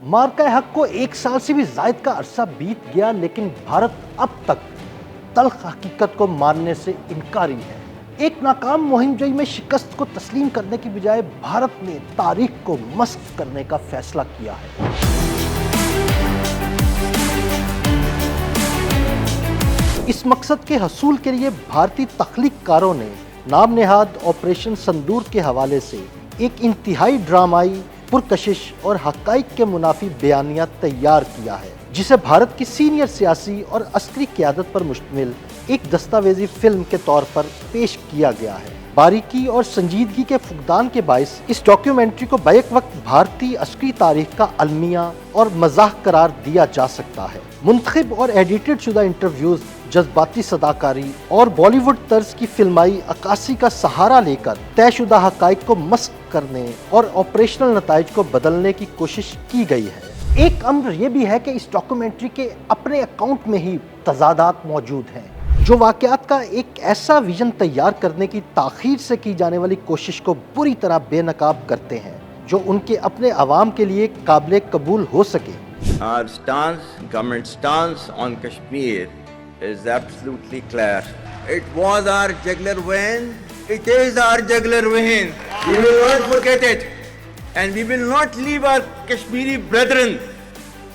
मार्का हक को 1 साल से भी जायद का अरसा बीत गया, लेकिन भारत अब तक तल्ख हकीकत को मानने से इनकारी है। एक नाकाम मुहिम में शिकस्त को तस्लीम करने की बजाय भारत ने तारीख को मस्ख करने का फैसला किया है। इस मकसद के हसूल के लिए भारतीय तख्लीककारों ने नाम नेहाद ऑपरेशन संदूर के हवाले से एक इंतहाई ड्रामाई, पुरकशिश और हक़ाइक़ के मुनाफी बयानिया तैयार किया है, जिसे भारत की सीनियर सियासी और अस्करी क़यादत पर मुश्तमिल एक दस्तावेजी फिल्म के तौर पर पेश किया गया है। बारीकी और संजीदगी के फुकदान के बाइस इस डॉक्यूमेंट्री को बैक वक्त भारतीय अस्करी तारीख का अलमिया और मज़ाक करार दिया जा सकता है। मुंतखब और एडिटेड शुदा इंटरव्यूज़, जज्बाती सदाकारी और बॉलीवुड तर्ज की फिल्माई अक्कासी का सहारा लेकर तयशुदा हक़ाइक़ को मस्ख करने और ऑपरेशनल नताइज को बदलने की कोशिश की गई है। एक अम्र यह भी है कि इस डॉक्यूमेंट्री के अपने अकाउंट में ही तज़ादात मौजूद हैं, जो वाक़यात का एक ऐसा विजन तैयार करने की ताख़ीर से की जाने वाली कोशिश को बुरी तरह बेनकाब करते हैं, जो उनके अपने अवाम के लिए काबिल कबूल हो सके। Our stance, government stance on Kashmir is absolutely clear. It was our jugular vein. It is our jugular vein. We will not forget it, and we will not leave our Kashmiri brethren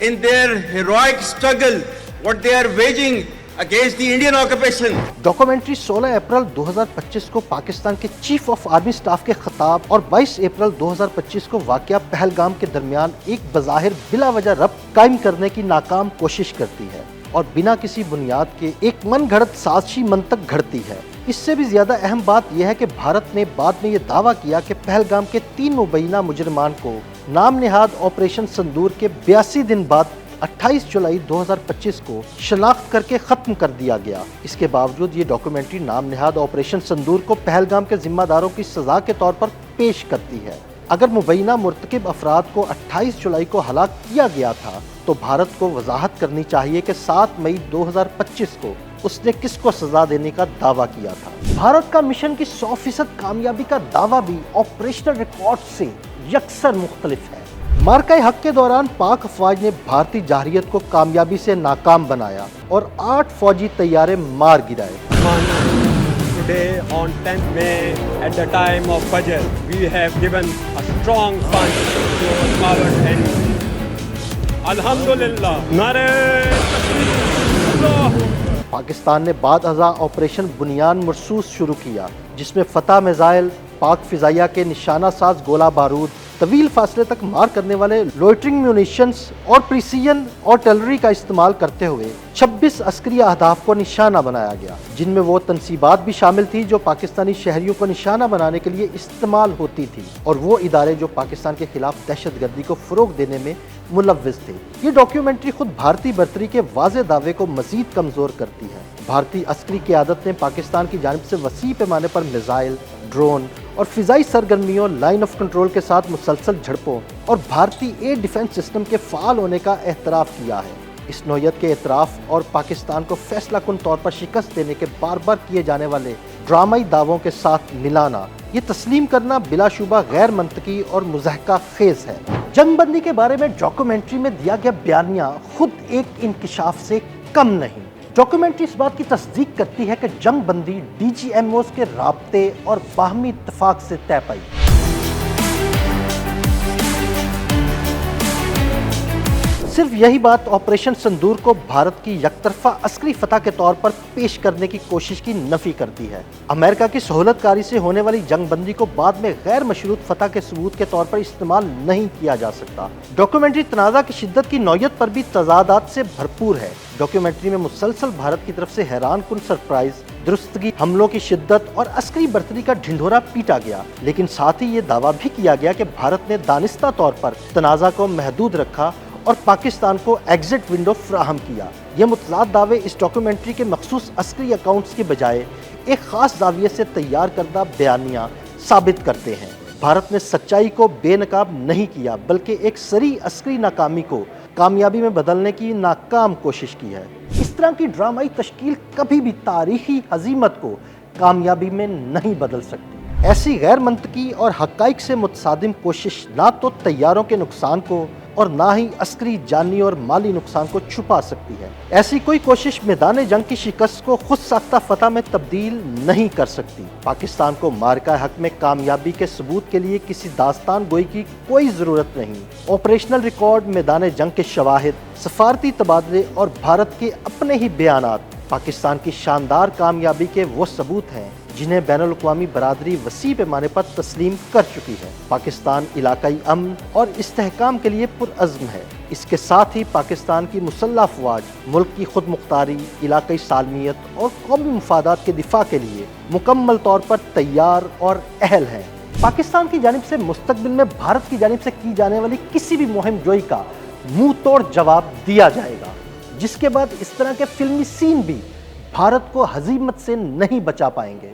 in their heroic struggle, what they are waging against the Indian occupation. Documentary 16 अप्रैल 2025 को पाकिस्तान के chief of army staff के खिताब और 22 अप्रैल 2025 को वाक़या पहलगाम के दरमियान एक बज़ाहिर बिला वजह रब्त कायम करने की नाकाम कोशिश करती है और बिना किसी बुनियाद के एक मन घड़त साजिशी मंतक घड़ती है। इससे भी ज़्यादा अहम बात यह है कि भारत ने बाद में ये दावा किया कि पहलगाम के 3 मुबैना मुजरमान को नाम नेहाद ऑपरेशन संदूर के 82 दिन बाद 28 जुलाई 2025 को शनाख्त करके ख़त्म कर दिया गया। इसके बावजूद ये डॉक्यूमेंट्री नाम नेहाद ऑपरेशन संदूर को पहलगाम के ज़िम्मेदारों की सज़ा के तौर पर पेश करती है। अगर मुबैना मुर्तकिब अफराद को 28 जुलाई को हलाक किया गया था, तो भारत को वजाहत करनी चाहिए कि 7 मई 2025 को उसने किसको सज़ा देने का दावा किया था। भारत का मिशन की 100% कामयाबी का दावा भी ऑपरेशनल रिकॉर्ड से यकसर मुख्तलिफ है। मार्का हक के दौरान पाक अफवाज ने भारतीय जारहियत को कामयाबी से नाकाम बनाया और 8 फौजी तैयारे मार गिराए। Today on 10th May at the time of Fajr, we have given a strong punch to our coward enemy. Alhamdulillah. Nare Takbir. Pakistan ने बाद अज़ा ऑपरेशन बुनियान मरसूस शुरू किया, जिसमें फतह मिसाइल, पाक फ़िज़ाइया के निशाना साज गोला बारूद, तवील फासले तक मार करने वाले लोइटरिंग म्यूनिशंस और प्रिसीजन आर्टिलरी का इस्तेमाल करते हुए 26 अस्करी अहदाफ को निशाना बनाया गया, जिनमें वो तनसीबात भी शामिल थी जो पाकिस्तानी शहरियों को निशाना बनाने के लिए इस्तेमाल होती थी, और वो इदारे जो पाकिस्तान के खिलाफ दहशतगर्दी को फ़रोग देने में मुलव्विस थे। ये डॉक्यूमेंट्री खुद भारतीय बर्तरी के वाज़े दावे को मज़ीद कमज़ोर करती है। भारतीय अस्करी क़यादत ने पाकिस्तान की जानिब से वसी पैमाने पर मिसाइल, ड्रोन और फ़िज़ाई सरगर्मियों, लाइन ऑफ कंट्रोल के साथ मुसलसल झड़पों और भारतीय एयर डिफेंस सिस्टम के फ़ाल होने का एहतराफ़ किया है। इस नौयत के एतराफ़ और पाकिस्तान को फैसला कुन तौर पर शिकस्त देने के बार बार किए जाने वाले ड्रामाई दावों के साथ मिलाना, ये तस्लीम करना बिलाशुबा गैर मंतकी और मुज़हका खेज़ है। जंगबंदी के बारे में डॉक्यूमेंट्री में दिया गया बयानिया खुद एक इंकिशाफ से कम नहीं। डॉक्यूमेंट्री इस बात की तस्दीक करती है कि जंगबंदी DGMOs के राब्ते और बाहमी इत्तफाक से तय पाई। सिर्फ यही बात ऑपरेशन संदूर को भारत की यकतरफा अस्करी फतह के तौर पर पेश करने की कोशिश की नफी करती है। अमेरिका की सहूलतकारी से होने वाली जंगबंदी को बाद में गैर मशरूत फतह के सबूत के तौर पर इस्तेमाल नहीं किया जा सकता। डॉक्यूमेंट्री तनाज़ा की शिद्दत की नौयत पर भी तजादात से भरपूर है। डॉक्यूमेंट्री में मुसलसल भारत की तरफ से हैरान कुन सरप्राइज, दुरुस्तगी, हमलों की शिद्दत और अस्करी बर्तरी का ढिंढोरा पीटा गया, लेकिन साथ ही ये दावा भी किया गया कि भारत ने दानिस्ता तौर पर तनाज़ा को महदूद रखा और पाकिस्तान को एग्जिट विंडो फ्राहम किया। ये मुतज़ाद दावे इस डॉक्यूमेंट्री के मखसूस अस्करी अकाउंट्स के बजाय एक ख़ास जाविये से तैयार करदा बयानिया साबित करते हैं। भारत ने सच्चाई को बेनकाब नहीं किया, बल्कि एक सरी अस्करी नाकामी को कामयाबी में बदलने की नाकाम कोशिश की है। इस तरह की ड्रामाई तश्कील कभी भी तारीखी हज़ीमत को कामयाबी में नहीं बदल सकती। ऐसी गैर मंतकी और हक़ाइक़ से मुतसादिम कोशिश ना तो तैयारों के नुकसान को اور نہ ہی عسکری جانی اور مالی نقصان کو چھپا سکتی ہے۔ ایسی کوئی کوشش میدان جنگ کی شکست کو خود ساختہ فتح میں تبدیل نہیں کر سکتی۔ پاکستان کو معرکہ حق میں کامیابی کے ثبوت کے لیے کسی داستان گوئی کی کوئی ضرورت نہیں۔ آپریشنل ریکارڈ، میدان جنگ کے شواہد، سفارتی تبادلے اور بھارت کے اپنے ہی بیانات پاکستان کی شاندار کامیابی کے وہ ثبوت ہیں جنہیں بین الاقوامی برادری وسیع پیمانے پر تسلیم کر چکی ہے۔ پاکستان علاقائی امن اور استحکام کے لیے پرعزم ہے۔ اس کے ساتھ ہی پاکستان کی مسلح افواج ملک کی خود مختاری، علاقائی سالمیت اور قومی مفادات کے دفاع کے لیے مکمل طور پر تیار اور اہل ہیں۔ پاکستان کی جانب سے مستقبل میں بھارت کی جانب سے کی جانے والی کسی بھی مہم جوئی کا منہ توڑ جواب دیا جائے گا، جس کے بعد اس طرح کے فلمی سین بھی بھارت کو ہزیمت سے نہیں بچا پائیں گے۔